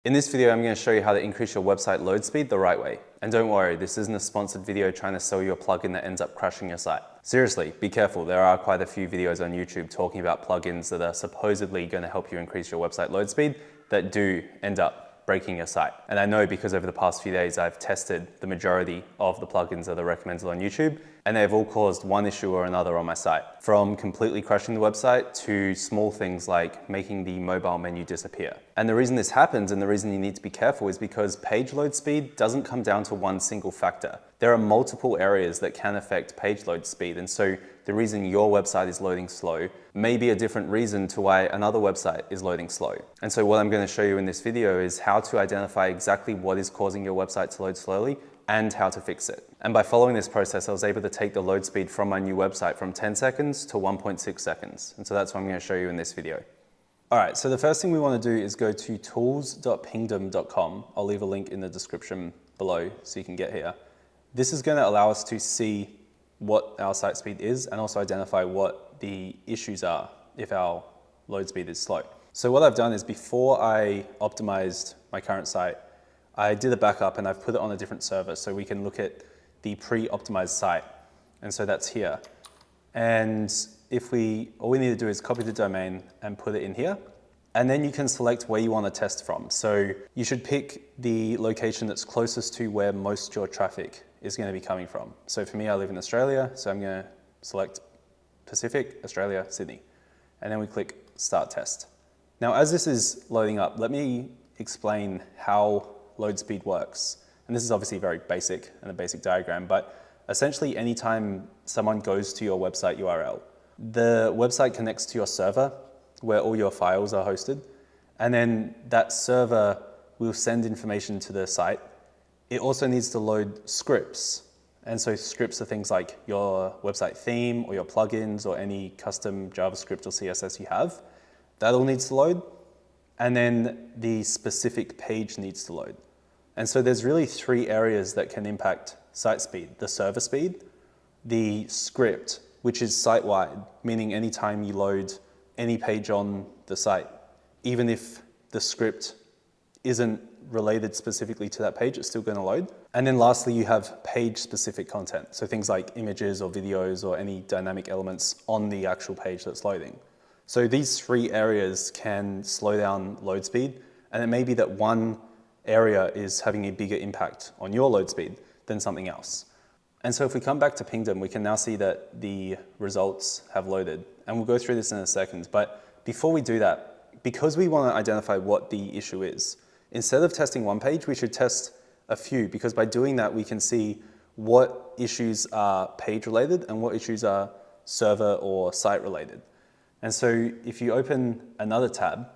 In this video, I'm going to show you how to increase your website load speed the right way. And don't worry, this isn't a sponsored video trying to sell you a plugin that ends up crashing your site. Seriously, be careful. There are quite a few videos on YouTube talking about plugins that are supposedly going to help you increase your website load speed that do end up breaking your site. And I know because over the past few days, I've tested the majority of the plugins that are recommended on YouTube, and they've all caused one issue or another on my site. From completely crashing the website to small things like making the mobile menu disappear. And the reason this happens and the reason you need to be careful is because page load speed doesn't come down to one single factor. There are multiple areas that can affect page load speed. And so the reason your website is loading slow may be a different reason to why another website is loading slow. And so what I'm going to show you in this video is how to identify exactly what is causing your website to load slowly and how to fix it. And by following this process, I was able to take the load speed from my new website from 10 seconds to 1.6 seconds. And so that's what I'm going to show you in this video. All right, so the first thing we want to do is go to tools.pingdom.com. I'll leave a link in the description below so you can get here. This is going to allow us to see what our site speed is and also identify what the issues are if our load speed is slow. So what I've done is before I optimized my current site, I did a backup and I've put it on a different server so we can look at the pre-optimized site. And so that's here. And all we need to do is copy the domain and put it in here. And then you can select where you want to test from. So you should pick the location that's closest to where most of your traffic is going to be coming from. So for me, I live in Australia, so I'm going to select Pacific, Australia, Sydney. And then we click Start Test. Now, as this is loading up, let me explain how load speed works. And this is obviously very basic and a basic diagram, but essentially anytime someone goes to your website URL, the website connects to your server where all your files are hosted, and then that server will send information to the site. It also needs to load scripts. And so scripts are things like your website theme or your plugins or any custom JavaScript or CSS you have. That all needs to load. And then the specific page needs to load. And so there's really three areas that can impact site speed: the server speed, the script, which is site-wide, meaning anytime you load any page on the site, even if the script isn't related specifically to that page, it's still going to load. And then lastly, you have page-specific content. So things like images or videos or any dynamic elements on the actual page that's loading. So these three areas can slow down load speed. And it may be that one area is having a bigger impact on your load speed than something else. And so if we come back to Pingdom, we can now see that the results have loaded. And we'll go through this in a second. But before we do that, because we want to identify what the issue is, instead of testing one page, we should test a few, because by doing that, we can see what issues are page related and what issues are server or site related. And so if you open another tab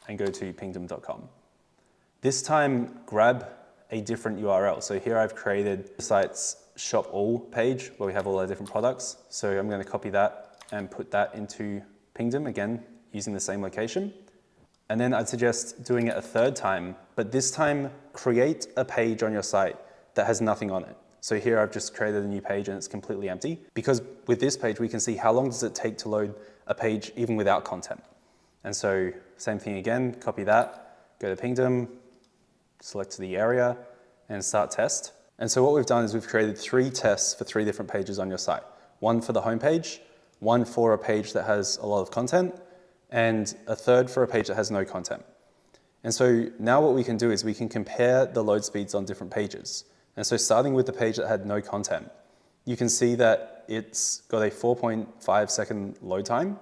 and go to pingdom.com, this time grab a different URL. So here I've created the site's shop all page where we have all our different products. So I'm going to copy that and put that into Pingdom, again, using the same location. And then I'd suggest doing it a third time, but this time create a page on your site that has nothing on it. So here I've just created a new page and it's completely empty, because with this page, we can see how long does it take to load a page even without content. And so same thing again, copy that, go to Pingdom, select the area and start test. And so what we've done is we've created 3 tests for 3 different pages on your site. One for the home page, one for a page that has a lot of content, and a third for a page that has no content. And so now what we can do is we can compare the load speeds on different pages. And so starting with the page that had no content, you can see that it's got a 4.5 second load time.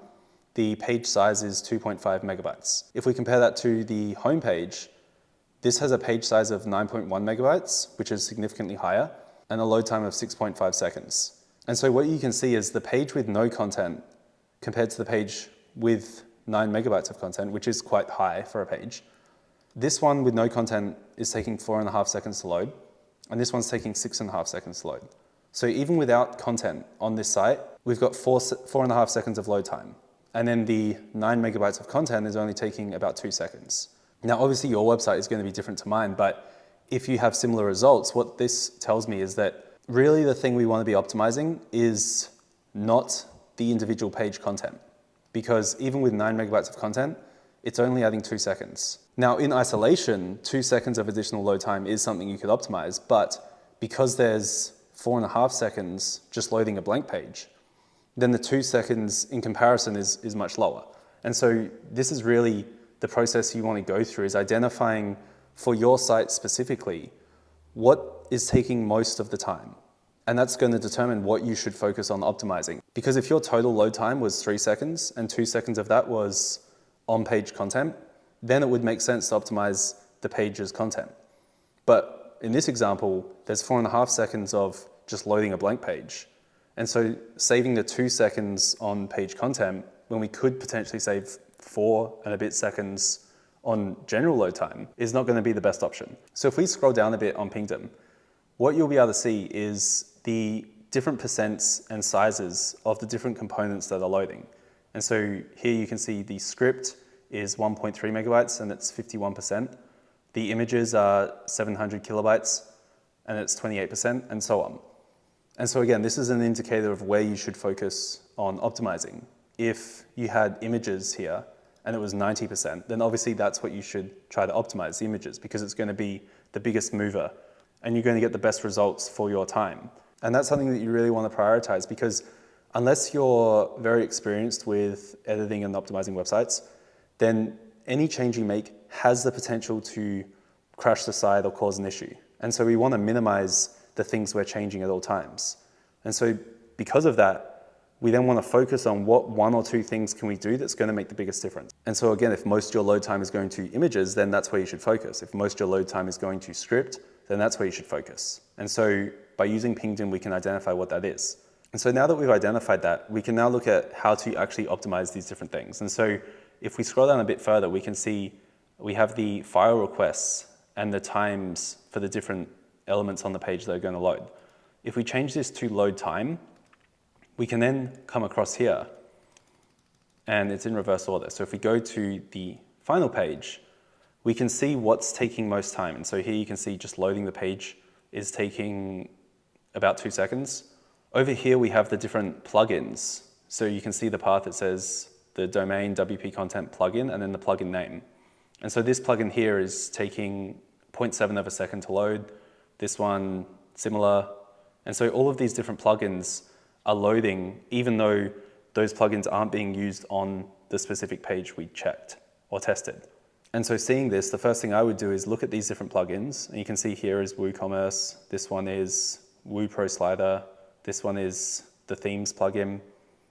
The page size is 2.5 megabytes. If we compare that to the home page, this has a page size of 9.1 megabytes, which is significantly higher, and a load time of 6.5 seconds. And so what you can see is the page with no content compared to the page with 9 megabytes of content, which is quite high for a page. This one with no content is taking 4.5 seconds to load, and this one's taking 6.5 seconds to load. So even without content on this site, we've got 4.5 seconds of load time. And then the 9 megabytes of content is only taking about 2 seconds. Now, obviously your website is going to be different to mine, but if you have similar results, what this tells me is that really the thing we want to be optimizing is not the individual page content. Because even with 9 megabytes of content, it's only adding 2 seconds. Now in isolation, 2 seconds of additional load time is something you could optimize, but because there's 4.5 seconds just loading a blank page, then the 2 seconds in comparison is much lower. And so this is really the process you want to go through, is identifying for your site specifically what is taking most of the time. And that's going to determine what you should focus on optimizing. Because if your total load time was 3 seconds and 2 seconds of that was on-page content, then it would make sense to optimize the page's content. But in this example, there's 4.5 seconds of just loading a blank page. And so saving the 2 seconds on page content when we could potentially save 4 and a bit seconds on general load time is not going to be the best option. So if we scroll down a bit on Pingdom, what you'll be able to see is the different percents and sizes of the different components that are loading. And so here you can see the script is 1.3 megabytes and it's 51%. The images are 700 kilobytes and it's 28%, and so on. And so again, this is an indicator of where you should focus on optimizing. If you had images here and it was 90%, then obviously that's what you should try to optimize, the images, because it's going to be the biggest mover and you're going to get the best results for your time. And that's something that you really want to prioritize, because unless you're very experienced with editing and optimizing websites, then any change you make has the potential to crash the site or cause an issue. And so we want to minimize the things we're changing at all times. And so because of that, we then want to focus on what 1 or 2 things can we do that's going to make the biggest difference. And so again, if most of your load time is going to images, then that's where you should focus. If most of your load time is going to script, then that's where you should focus. And so by using Pingdom, we can identify what that is. And so now that we've identified that, we can now look at how to actually optimize these different things. And so if we scroll down a bit further, we can see we have the file requests and the times for the different elements on the page that are going to load. If we change this to load time, we can then come across here and it's in reverse order. So if we go to the final page, we can see what's taking most time. And so here you can see just loading the page is taking about 2 seconds. Over here, we have the different plugins. So you can see the path that says the domain WP content plugin and then the plugin name. And so this plugin here is taking 0.7 of a second to load. This one, similar. And so all of these different plugins are loading, even though those plugins aren't being used on the specific page we checked or tested. And so seeing this, the first thing I would do is look at these different plugins. And you can see here is WooCommerce. This one is WooPro Slider. This one is the themes plugin.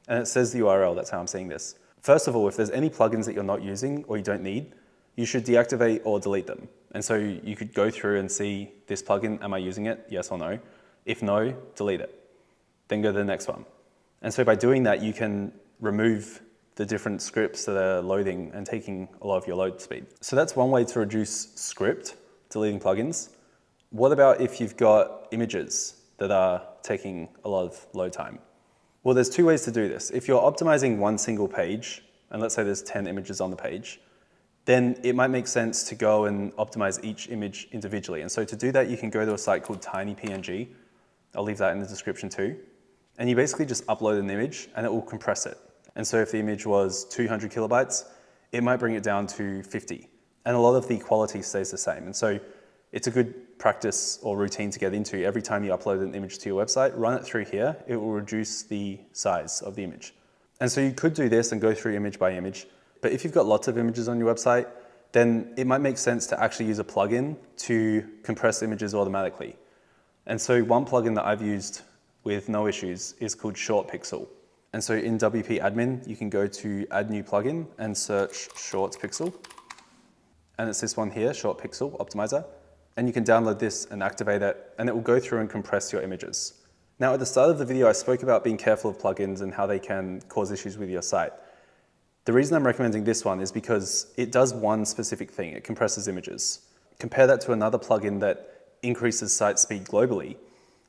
And it says the URL, that's how I'm seeing this. First of all, if there's any plugins that you're not using or you don't need, you should deactivate or delete them. And so you could go through and see this plugin, am I using it? Yes or no? If no, delete it. Then go to the next one. And so by doing that, you can remove the different scripts that are loading and taking a lot of your load speed. So that's one way to reduce script, deleting plugins. What about if you've got images that are taking a lot of load time? Well, there's 2 ways to do this. If you're optimizing one single page, and let's say there's 10 images on the page, then it might make sense to go and optimize each image individually. And so to do that, you can go to a site called TinyPNG. I'll leave that in the description too. And you basically just upload an image and it will compress it. And so if the image was 200 kilobytes, it might bring it down to 50. And a lot of the quality stays the same. And so it's a good practice or routine to get into. Every time you upload an image to your website, run it through here, it will reduce the size of the image. And so you could do this and go through image by image. But if you've got lots of images on your website, then it might make sense to actually use a plugin to compress images automatically. And so one plugin that I've used with no issues is called Short Pixel. And so in WP Admin, you can go to Add New Plugin and search Short Pixel. And it's this one here, Short Pixel Optimizer. And you can download this and activate it, and it will go through and compress your images. Now, at the start of the video, I spoke about being careful of plugins and how they can cause issues with your site. The reason I'm recommending this one is because it does one specific thing. It compresses images. Compare that to another plugin that increases site speed globally.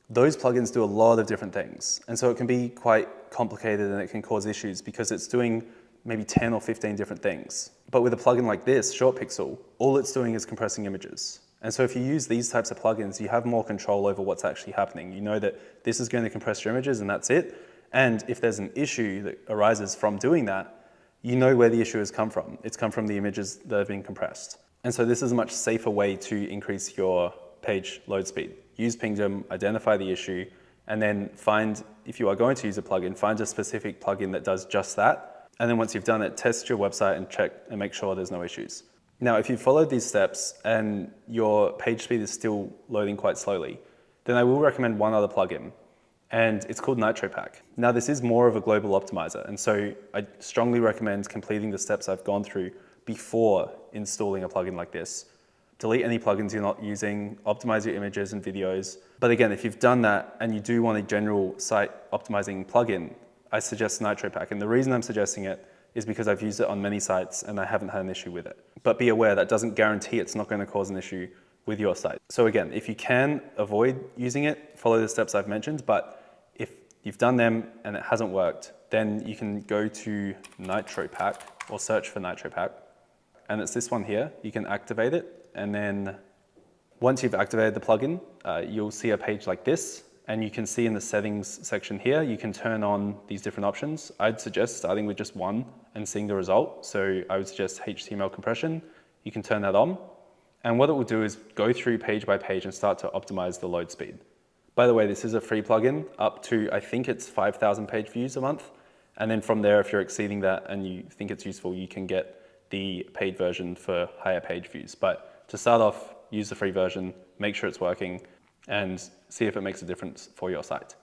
Those plugins do a lot of different things. And so it can be quite complicated and it can cause issues because it's doing maybe 10 or 15 different things. But with a plugin like this, Short Pixel, all it's doing is compressing images. And so if you use these types of plugins, you have more control over what's actually happening. You know that this is going to compress your images and that's it. And if there's an issue that arises from doing that, you know where the issue has come from. It's come from the images that have been compressed. And so this is a much safer way to increase your page load speed. Use Pingdom, identify the issue, and then find, if you are going to use a plugin, find a specific plugin that does just that. And then once you've done it, test your website and check and make sure there's no issues. Now, if you followed these steps and your page speed is still loading quite slowly, then I will recommend one other plugin, and it's called NitroPack. Now, this is more of a global optimizer, and so I strongly recommend completing the steps I've gone through before installing a plugin like this. Delete any plugins you're not using, optimize your images and videos. But again, if you've done that and you do want a general site optimizing plugin, I suggest NitroPack. And the reason I'm suggesting it is because I've used it on many sites and I haven't had an issue with it. But be aware that doesn't guarantee it's not going to cause an issue with your site. So again, if you can avoid using it, follow the steps I've mentioned. But if you've done them and it hasn't worked, then you can go to NitroPack or search for NitroPack. And it's this one here. You can activate it. And then once you've activated the plugin, you'll see a page like this. And you can see in the settings section here, you can turn on these different options. I'd suggest starting with just one and seeing the result. So I would suggest HTML compression. You can turn that on. And what it will do is go through page by page and start to optimize the load speed. By the way, this is a free plugin up to, I think it's 5,000 page views a month. And then from there, if you're exceeding that and you think it's useful, you can get the paid version for higher page views. But to start off, use the free version, make sure it's working, and see if it makes a difference for your site.